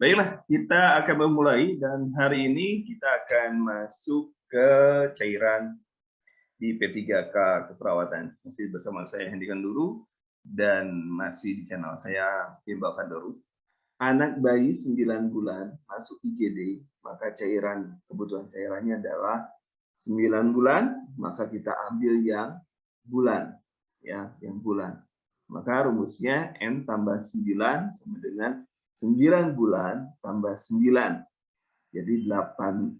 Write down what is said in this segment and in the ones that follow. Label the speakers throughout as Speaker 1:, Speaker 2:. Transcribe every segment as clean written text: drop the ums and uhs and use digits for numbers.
Speaker 1: Baiklah, kita akan memulai dan hari ini kita akan masuk ke cairan di P3K keperawatan. Masih bersama saya Hendikan Duru dan masih di channel saya Mbak Fadoru. Anak bayi 9 bulan masuk IGD, maka kebutuhan cairannya adalah 9 bulan, maka kita ambil yang bulan, ya, yang bulan. Maka rumusnya N tambah 9 sama dengan 9 bulan tambah 9. Jadi 18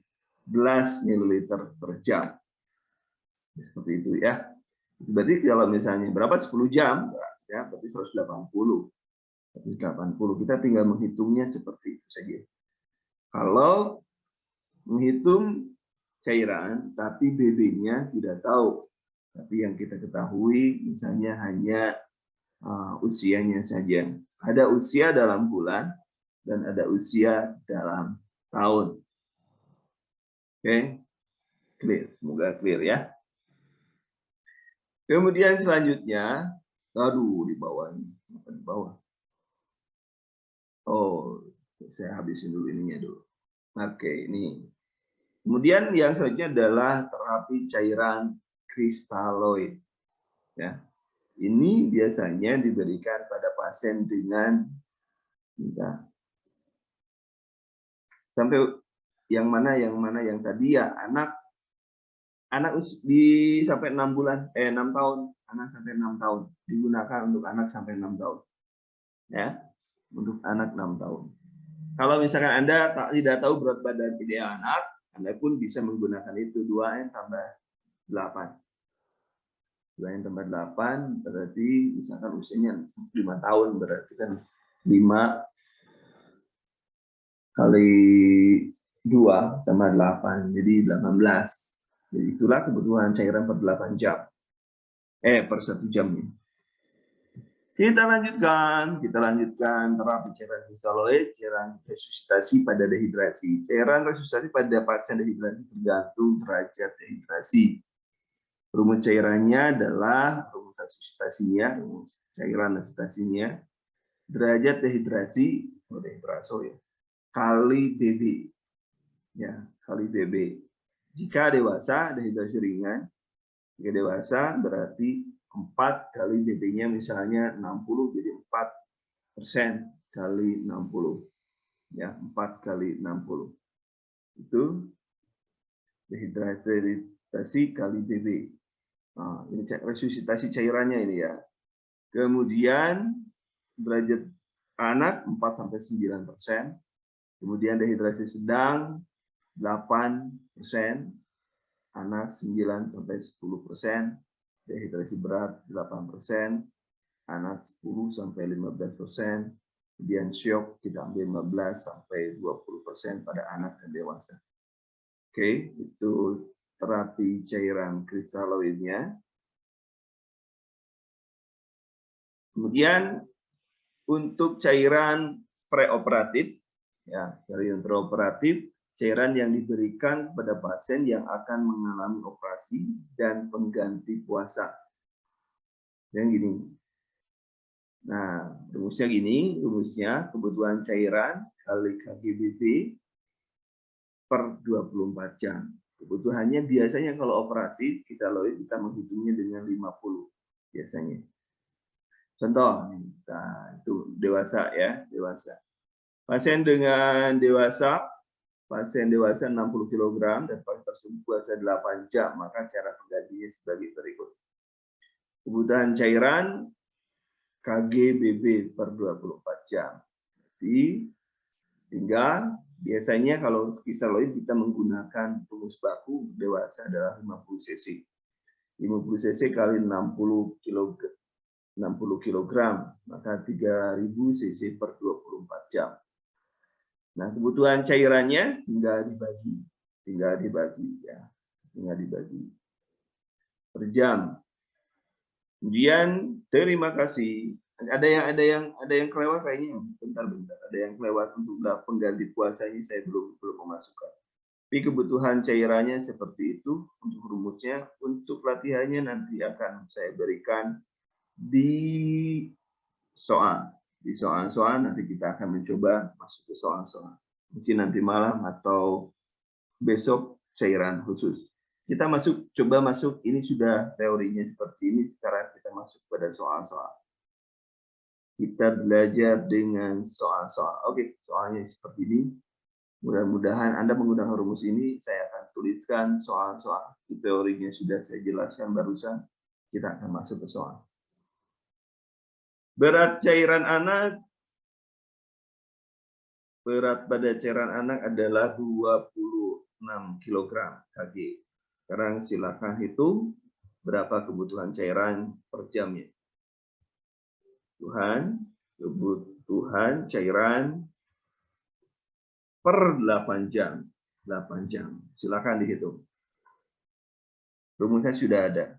Speaker 1: ml per jam. Seperti itu ya. Berarti kalau misalnya berapa 10 jam, ya berarti 180. 180. Kita tinggal menghitungnya seperti itu saja. Kalau menghitung cairan tapi BB-nya tidak tahu. Tapi yang kita ketahui misalnya hanya usianya saja. Ada usia dalam bulan dan ada usia dalam tahun. Oke, clear. Semoga clear ya. Kemudian selanjutnya, aduh di bawah ini, apa di bawah? Oh, saya habisin dulu ininya dulu. Oke, ini. Kemudian yang selanjutnya adalah terapi cairan kristaloid. Ya, ini biasanya diberikan pada pasien dengan sampai yang mana yang tadi ya anak sampai 6 bulan 6 tahun, anak sampai 6 tahun digunakan untuk anak sampai 6 tahun. Ya, untuk anak 6 tahun. Kalau misalkan Anda tidak tahu berat badan ideal anak, Anda pun bisa menggunakan itu 2N tambah 8. 2N tambah 8 berarti misalkan usianya 5 tahun, berarti kan 5 kali 2 tambah 8, jadi 18. Jadi itulah kebutuhan cairan per 8 jam. Per 1 jam. Kita lanjutkan terapi cairan kristaloid, cairan resusitasi pada dehidrasi. Cairan resusitasi pada pasien dehidrasi tergantung derajat dehidrasi. Rumus cairannya adalah rumus resusitasinya, rumus cairan resusitasinya, derajat dehidrasi, kali BB. Ya, kali BB. Jika dewasa, dehidrasi ringan. Jika dewasa berarti 4 kali BB-nya misalnya 60, jadi 4% kali 60. Ya, 4 kali 60. Itu dehidrasi kali BB. Nah, ini resusitasi cairannya ini ya. Kemudian derajat anak 4-9%. Kemudian dehidrasi sedang 8%. Anak 9-10%, dehidrasi berat 8%, anak 10-15%, kemudian shock kita ambil 15-20% pada anak dan dewasa. Oke, itu terapi cairan kristaloidnya. Kemudian untuk cairan preoperatif, ya, cairan preoperatif, cairan yang diberikan kepada pasien yang akan mengalami operasi dan pengganti puasa. Yang gini. Nah, rumusnya gini, rumusnya kebutuhan cairan kali KGBP per 24 jam. Kebutuhannya biasanya kalau operasi kristaloid kita menghitungnya dengan 50 biasanya. Contoh, nah, itu dewasa ya, dewasa. Pasien dengan pasien dewasa 60 kg dan pasien tersebut puasa 8 jam, maka cara penggantinya sebagai berikut. Kebutuhan cairan KGBB per 24 jam. Jadi, tinggal biasanya kalau kristaloid kita menggunakan rumus baku dewasa adalah 50 cc. 50 cc kali 60 kg, maka 3000 cc per 24 jam. Nah, kebutuhan cairannya tinggal dibagi ya, tinggal dibagi per jam. Kemudian terima kasih. Ada yang kelewat kayaknya. Bentar. Ada yang kelewat untuk pengganti puasanya saya belum memasukkan. Tapi kebutuhan cairannya seperti itu untuk rumusnya. Untuk latihannya nanti akan saya berikan di soal. di soal-soal, nanti kita akan mencoba masuk ke soal-soal. Mungkin nanti malam atau besok cairan khusus. Kita coba masuk, ini sudah teorinya seperti ini, sekarang kita masuk pada soal-soal. Kita belajar dengan soal-soal. Oke, soalnya seperti ini. Mudah-mudahan Anda menggunakan rumus ini, saya akan tuliskan soal-soal. Teorinya sudah saya jelaskan barusan, kita akan masuk ke soal. Berat pada cairan anak adalah 26 kg kg. Sekarang silakan hitung berapa kebutuhan cairan per jamnya. Kebutuhan cairan per 8 jam. 8 jam. Silakan dihitung. Rumusnya sudah ada.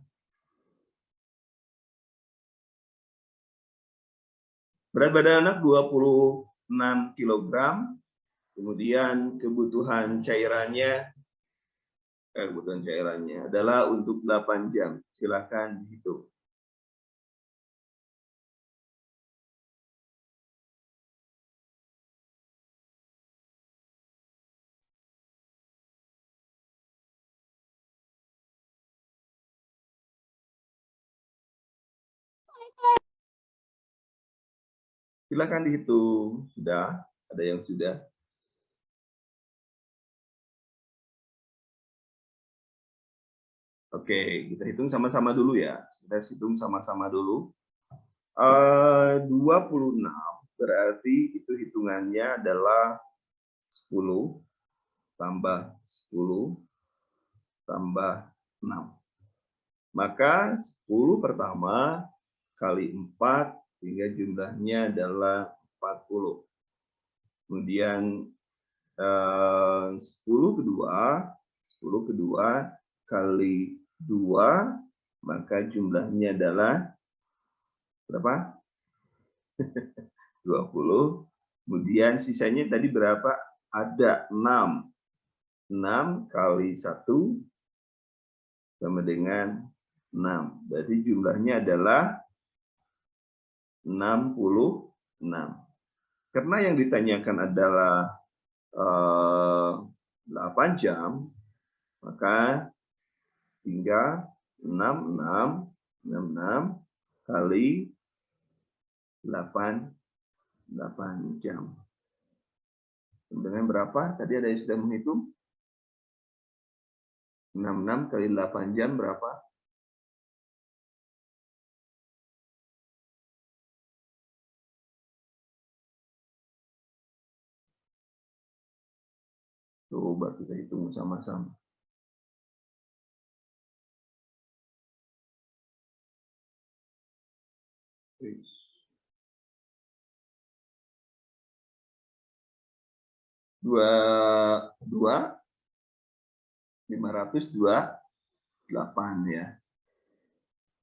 Speaker 1: Berat badan anak 26 kg. Kemudian kebutuhan cairannya adalah untuk 8 jam. Silakan dihitung. Silakan dihitung. Sudah? Ada yang sudah? Oke, kita hitung sama-sama dulu ya. Kita hitung sama-sama dulu. 26 berarti itu hitungannya adalah 10 tambah 10 tambah 6. Maka 10 pertama kali 4 sehingga jumlahnya adalah 40. Kemudian 10 kedua kali 2, maka jumlahnya adalah berapa? 20. Kemudian sisanya tadi berapa? Ada 6. 6 kali 1 sama dengan 6. Berarti jumlahnya adalah 66. Karena yang ditanyakan adalah 8 jam, maka tinggal 66 kali 8 jam. Dengan berapa? Tadi ada yang sudah menghitung? 66 kali 8 jam berapa? Coba kita hitung sama-sama. Dua 528 ya.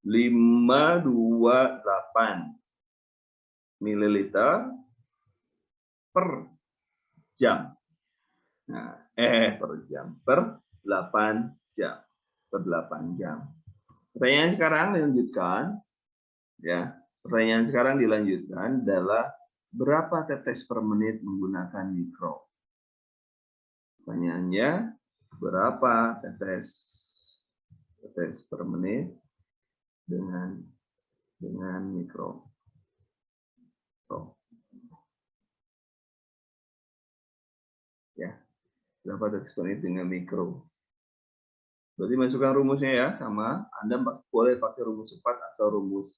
Speaker 1: 528 mililiter per jam. Nah, per jam, per 8 jam. Per 8 jam. Pertanyaan sekarang dilanjutkan. Ya, pertanyaan sekarang dilanjutkan adalah berapa tetes per menit menggunakan mikro? Pertanyaannya, berapa tetes per menit dengan mikro? Ya, berapa tetes per menit dengan mikro? Berarti masukkan rumusnya ya, sama. Anda boleh pakai rumus cepat atau rumus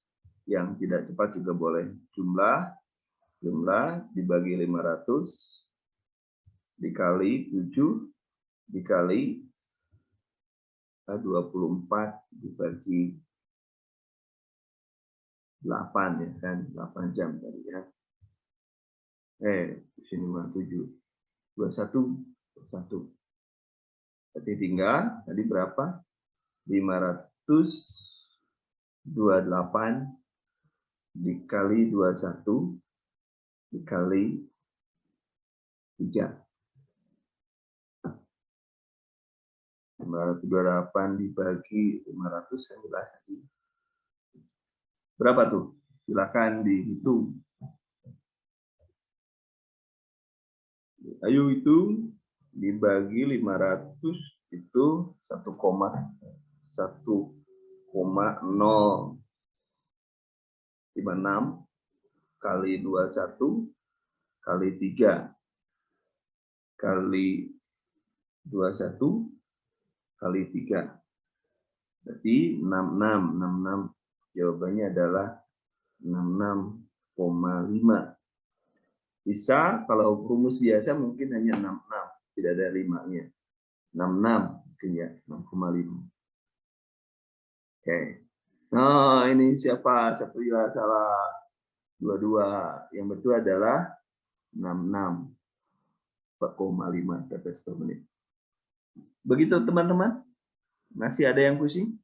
Speaker 1: yang tidak cepat juga boleh. Jumlah dibagi 500 dikali 7 dikali 24 dibagi 8 ya kan, 8 jam tadi ya. Di sini 7 21. Berarti tinggal tadi berapa? 528 dikali 21 dikali 3. 528 dibagi 511. Berapa tuh? Silakan dihitung. Ayo hitung, dibagi 500 itu 1,056 kali 21 kali 3 kali 21 kali 3. Berarti 66. Jawabannya adalah 66,5. Bisa kalau rumus biasa mungkin hanya 66, tidak ada 5-nya. 66 mungkin ya, 6,5. Oke. Nah, ini siapa? Satu ya salah. Dua-dua. Yang betul adalah 66. 4,5 tetes per menit. Begitu teman-teman. Masih ada yang pusing?